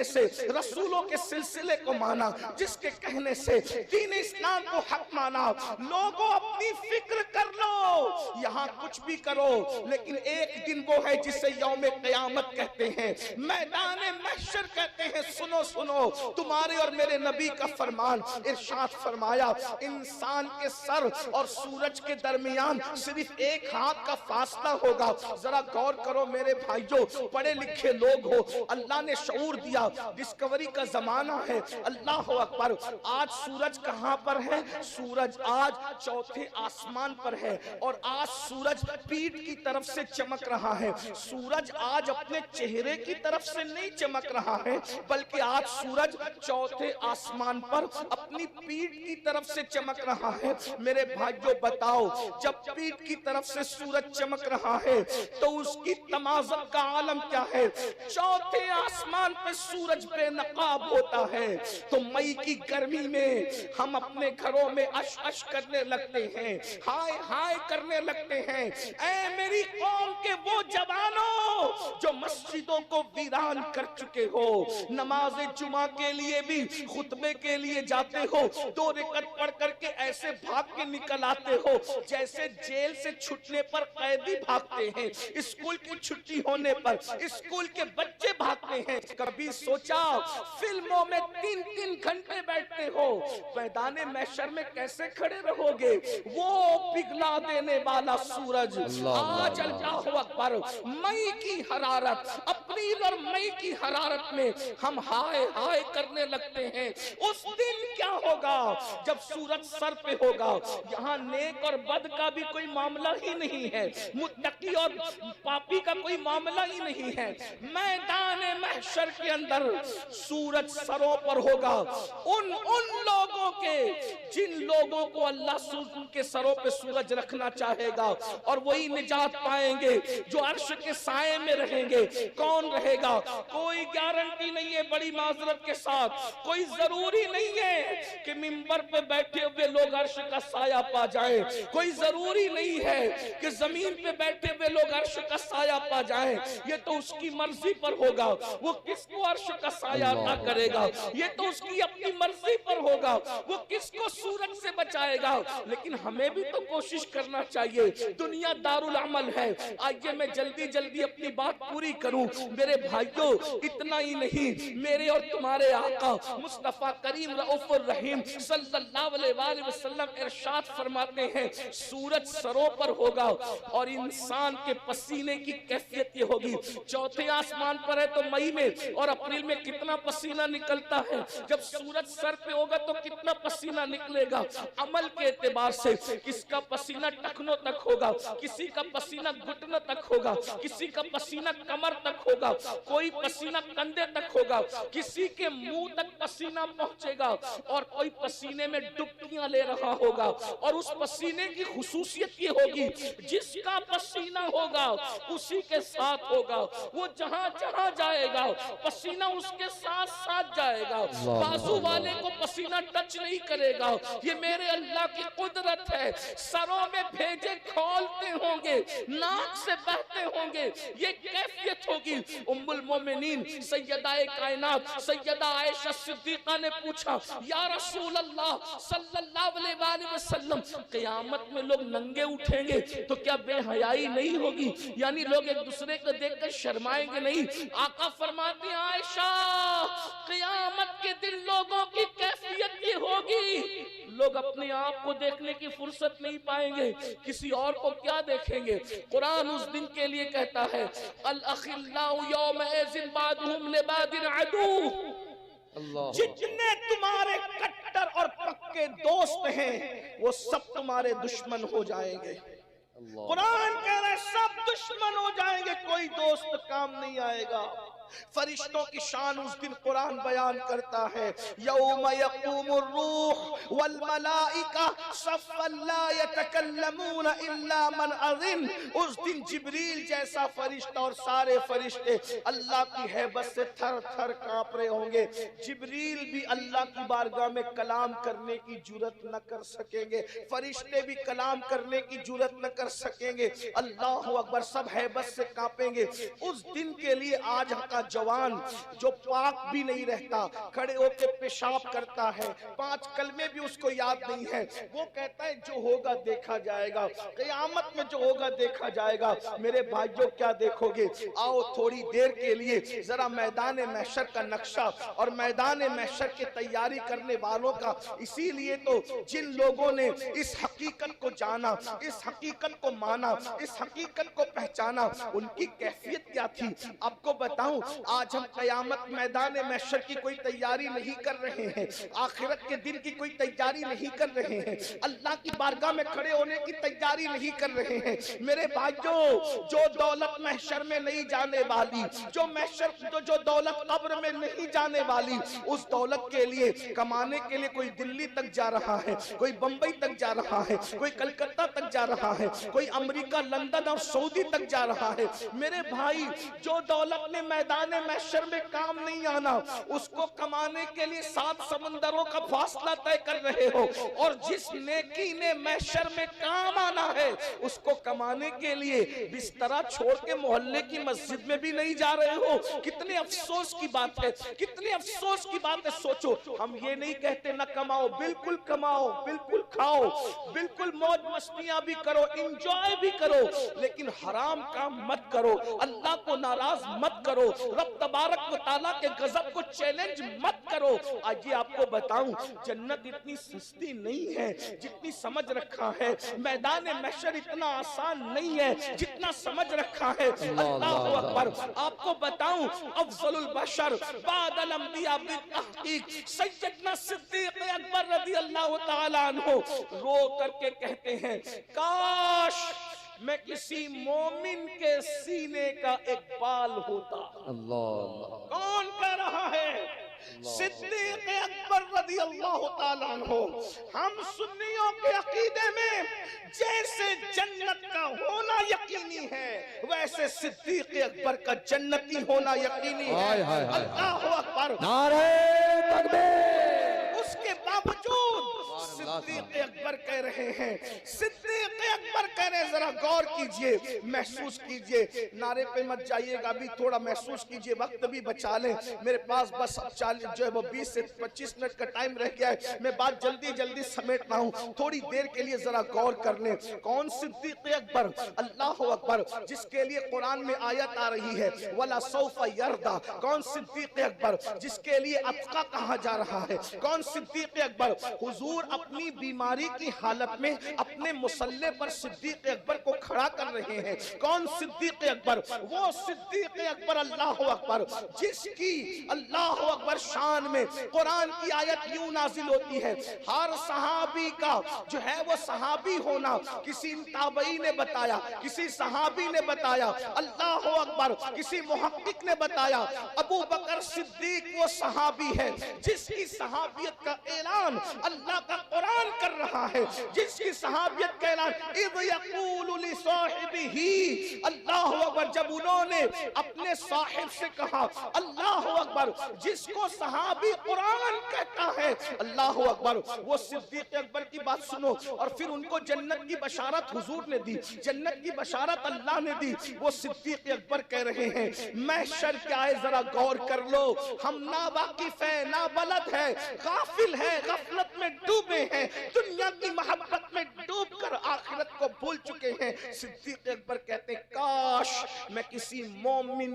دیکھنے سے رسولوں کے سلسلے کو مانا، جس کے کہنے سے دین اسلام کو حق مانا۔ لوگوں اپنی فکر کر لو، یہاں کچھ بھی کرو، لیکن ایک دن وہ ہے جسے یوم قیامت کہتے ہیں، میدان محشر کہتے ہیں۔ سنو سنو، تمہارے اور میرے نبی کا فرمان، ارشاد فرمایا انسان کے سر اور سورج کے درمیان صرف ایک ہاتھ کا فاصلہ ہوگا۔ ذرا غور کرو میرے بھائیوں، پڑھے لکھے لوگ ہو، اللہ نے شعور دیا، ڈسکوری کا زمانہ ہے، اللہ اکبر۔ آج سورج کہاں پر ہے؟ سورج آج چوتھے آسمان پر ہے، اور آج سورج پیٹھ کی طرف سے چمک رہا ہے۔ سورج آج اپنے چہرے کی طرف سے نہیں چمک رہا ہے، بلکہ آج سورج چوتھے آسمان پر اپنی پیٹھ کی طرف سے چمک رہا ہے۔ میرے بھائیوں بتاؤ، جب پیٹھ کی طرف سے سورج چمک رہا ہے تو اس کی تمازت کا عالم کیا ہے؟ چوتھے آسمان پہ سورج بے نقاب ہوتا ہے، تو مئی کی گرمی میں ہم اپنے گھروں میں اش اش کرنے لگتے ہیں، ہائے ہائے کرنے لگتے ہیں۔ اے میری قوم کے وہ جوانوں جو مسجدوں کو ویران کر چکے ہو، نماز جمعہ کے لیے بھی خطبے کے لیے جاتے ہو، 2 رکعت پڑھ کر کے ایسے بھاگ کے نکل آتے ہو جیسے جیل سے چھٹنے پر قیدی بھاگتے ہیں، اسکول کی چھٹی ہونے پر اسکول کے بچے بھاگتے ہیں۔ کبھی سوچا فلموں میں 3 گھنٹے بیٹھتے ہو، میدان محشر میں کیسے کھڑے رہو گے؟ وہ پگھلا دینے والا سورج آج، اللہ اکبر، مئی کی حرارت، اپریل اور مئی کی حرارت میں ہم ہائے ہائے کرنے لگتے ہیں۔ اس دن کیا ہوگا جب سورج سر پہ ہوگا؟ یہاں نیک اور بد کا بھی کوئی معاملہ ہی نہیں ہے، متقی اور پاپی کا کوئی معاملہ ہی نہیں ہے۔ میدان محشر کے اندر سورج سروں پر ہوگا، ان لوگوں کے جن لوگوں کو اللہ ان کے سروں پہ سورج رکھنا چاہے گا، اور وہی نجات پائیں گے جو عرش کے سائے میں رہیں گے۔ کون رہے گا؟ کوئی گارنٹی نہیں ہے، بڑی معذرت کے ساتھ کوئی ضروری نہیں ہے کہ منبر پہ بیٹھے ہوئے لوگ عرش کا سایہ پا جائیں، کوئی ضروری نہیں ہے کہ زمین پہ بیٹھے ہوئے لوگ عرش کا سایہ پا جائیں۔ یہ تو اس کی مرضی پر ہوگا، وہ کس کو عرش کا سایہ عطا کرے گا، یہ تو اس کی اپنی مرضی پر ہوگا، وہ کس کو سورج سے بچائے گا۔ لیکن ہمیں بھی تو کوشش کرنا چاہیے، دنیا دارالعمل ہے۔ آئیے میں جلدی جلدی اپنی بات پوری کروں۔ میرے بھائیوں، اتنا ہی نہیں، میرے اور تمہارے آقا مصطفیٰ کریم رؤوف الرحیم صلی اللہ علیہ وآلہ وسلم ارشاد فرماتے ہیں سورج سروں پر ہوگا، اور انسان کے پسینے کی کیفیت یہ ہوگی۔ چوتھے آسمان پر ہے تو مئی میں اور اپریل میں کتنا پسینہ نکلتا ہے، جب سورج سر پہ ہوگا تو کتنا پسینہ نکلے گا۔ عمل کے اعتبار سے کس کا پسینہ ٹخنوں تک ہوگا، کسی کا پسینہ گھٹنوں تک ہوگا، کسی کا پسینہ کمر تک ہوگا، کوئی پسینہ کندھے تک ہوگا، کسی کے منہ تک پسینہ پہنچے گا، اور کوئی پسینے میں ڈبکیاں لے رہا ہوگا۔ اور اس پسینے کی خصوصیت یہ ہوگی، جس کا پسینہ ہوگا اسی کے ساتھ ہوگا، وہ جہاں جہاں جائے گا پسینہ اس کے ساتھ ساتھ جائے گا۔ بازو والے کو پسینہ ٹچ نہیں کرے گا، یہ میرے اللہ کی قدرت ہے۔ سروں میں بھیجے کھولتے ہوں گے، ناک سے بہتے ہوں گے، یہ کیفیت ہوگی۔ ام المومنین سیدہ کائنات سیدہ عائشہ صدیقہ نے پوچھا یا رسول اللہ صلی اللہ علیہ وآلہ وسلم، قیامت میں لوگ ننگے اٹھیں گے تو کیا بے حیائی نہیں ہوگی؟ یعنی لوگ ایک دوسرے کو دیکھ کر شرمائیں گے نہیں؟ آقا فرماتے ہیں عائشہ، قیامت کے دن لوگوں کی کیفیت یہ ہوگی، لوگ اپنے آپ کو دیکھنے کی فرصت نہیں پائیں گے، کسی اور کو کیا دیکھیں گے؟ قرآن اس دن کے لیے کہتا ہے الاخلاء یومئذ بعضهم لبعض عدو، جتنے تمہارے کٹر اور پکے دوست ہیں وہ سب تمہارے دشمن ہو جائیں گے۔ قرآن کہہ رہا ہے سب دشمن ہو جائیں گے، کوئی دوست کام نہیں آئے گا۔ فرشتوں کی شان اس دن قرآن بیان کرتا ہے یوم یقوم الروح والملائکہ صفا لا یتکلمون الا من اذن، اس دن جبریل جیسا فرشتہ اور سارے فرشتے اللہ کی ہیبت سے تھر تھر کانپ رہے ہوں گے۔ جبریل بھی اللہ کی بارگاہ میں کلام کرنے کی جرات نہ کر سکیں گے، فرشتے بھی کلام کرنے کی جرات نہ کر سکیں گے۔ اللہ اکبر، سب ہیبت سے کانپیں گے۔ اس دن کے لیے آج کا جوان جو پاک بھی نہیں رہتا، کھڑے ہو کے پیشاب کرتا ہے، 5 کلمے بھی اس کو یاد نہیں ہے، وہ کہتا ہے جو ہوگا دیکھا جائے گا، قیامت میں جو ہوگا دیکھا جائے گا۔ میرے بھائیوں کیا دیکھو گے؟ آؤ تھوڑی دیر کے لیے ذرا میدان محشر کا نقشہ اور میدان محشر کی تیاری کرنے والوں کا، اسی لیے تو جن لوگوں نے اس حقیقت کو جانا، اس حقیقت کو مانا، اس حقیقت کو پہچانا، ان کی کیفیت کیا تھی آپ کو بتاؤں۔ آج ہم قیامت میدان محشر کی کوئی تیاری نہیں کر رہے ہیں، آخرت کے دن کی کوئی تیاری نہیں کر رہے ہیں، اللہ کی بارگاہ میں کھڑے ہونے کی تیاری نہیں کر رہے ہیں۔ میرے بھائیوں، جو دولت محشر میں نہیں جانے والی، جو دولت قبر میں نہیں جانے والی، اس دولت کے لیے کمانے کے لیے کوئی دلی تک جا رہا ہے، کوئی بمبئی تک جا رہا ہے، کوئی کلکتہ تک جا رہا ہے، کوئی امریکہ، لندن اور سعودی تک جا رہا ہے۔ میرے بھائی، جو دولت نے میدان محشر میں کام نہیں آنا، اس کو کمانے کے لیے 7 سمندروں کا فاصلہ طے کر رہے ہو، اور جس نیکی نے محشر میں کام آنا ہے، اس کو کمانے کے لیے بسترہ چھوڑ کے محلے کی مسجد میں بھی نہیں جا رہے ہو۔ کتنے افسوس کی بات ہے، کتنے افسوس کی بات ہے۔ سوچو، ہم یہ نہیں کہتے نہ کماؤ، بالکل کماؤ، بالکل کھاؤ، بالکل موج مستیاں بھی کرو، انجوائے بھی کرو، لیکن حرام کام مت کرو، اللہ کو ناراض مت کرو، رب تبارک و تعالیٰ کے غضب کو چیلنج مت کرو۔ آئیے آپ کو بتاؤں، جنت اتنی سستی نہیں ہے جتنی سمجھ رکھا ہے، میدان محشر اتنا آسان نہیں ہے جتنا سمجھ رکھا ہے۔ اللہ اکبر۔ آپ کو بتاؤں، افضل البشر بعد الانبیاء بالتحقیق سیدنا صدیق اکبر رضی اللہ تعالیٰ عنہ رو کر کے کہتے ہیں، کاش میں کسی مومن کے سینے کا ایک بال ہوتا۔ اللہ کون کہہ رہا ہے؟ صدیق اکبر رضی اللہ تعالیٰ عنہ۔ ہم سنیوں کے عقیدے میں جیسے جنت کا ہونا یقینی ہے، ویسے صدیق اکبر کا جنتی ہونا یقینی ہے۔ اللہ اکبر، نعرہ تکبیر۔ اس کے باوجود صدیق اکبر کہہ رہے ہیں، صدیق اکبر کہہ رہے ہیں، ذرا غور کیجئے، محسوس کیجئے، نعرے پہ مت جائیے گا، ابھی تھوڑا محسوس کیجئے، وقت بھی بچا لیں، میرے پاس بس 20 سے 25 منٹ کا ٹائم رہ گیا ہے، میں بات جلدی سمیٹنا ہوں، تھوڑی دیر کے لیے ذرا غور کر لیں۔ کون صدیق اکبر؟ اللہ اکبر، جس کے لیے قرآن میں آیت آ رہی ہے وَلَا سَوْفَ يَرْضَى۔ کون صدیق اکبر؟ جس کے لیے اتقا کہا جا رہا ہے۔ کون صدیق اکبر؟ حضور اپنی بیماری کی حالت میں اپنے مصلے پر صدیق اکبر کو کھڑا کر رہے ہیں۔ کون صدیق اکبر؟ وہ صدیق اکبر، اللہ اکبر، جس کی اللہ اکبر شان میں قرآن کی آیت یوں نازل ہوتی ہے، ہر صحابی کا جو ہے وہ صحابی ہونا کسی تابعی نے بتایا، کسی صحابی نے بتایا، اللہ اکبر، کسی محقق نے بتایا، ابو بکر صدیق وہ صحابی ہے جس کی صحابیت کا اعلان اللہ کا قرآن کر رہا ہے، جس کی صحابیت کا اعلان اِذْ يَقُولُ لِصَاحِبِهِ، اللہ اکبر، جب انہوں نے اپنے صاحب سے کہا، اللہ اکبر، جس کو صحابی قرآن کہتا ہے، اللہ اکبر، وہ صدیق اکبر کی بات سنو، اور پھر ان کو جنت کی بشارت حضور نے دی، جنت کی بشارت اللہ نے دی۔ وہ صدیق اکبر کہہ رہے ہیں، محشر کیا ہے ذرا غور کر لو، ہم نا واقف ہیں، نا بلد ہیں، غافل ہیں، غفلت میں ڈوبے ہیں، دنیا کی محبت میں ڈوب کر آخرت کو بھول چکے ہیں۔ صدیق اکبر کہتے ہیں، کاش میں کسی مومن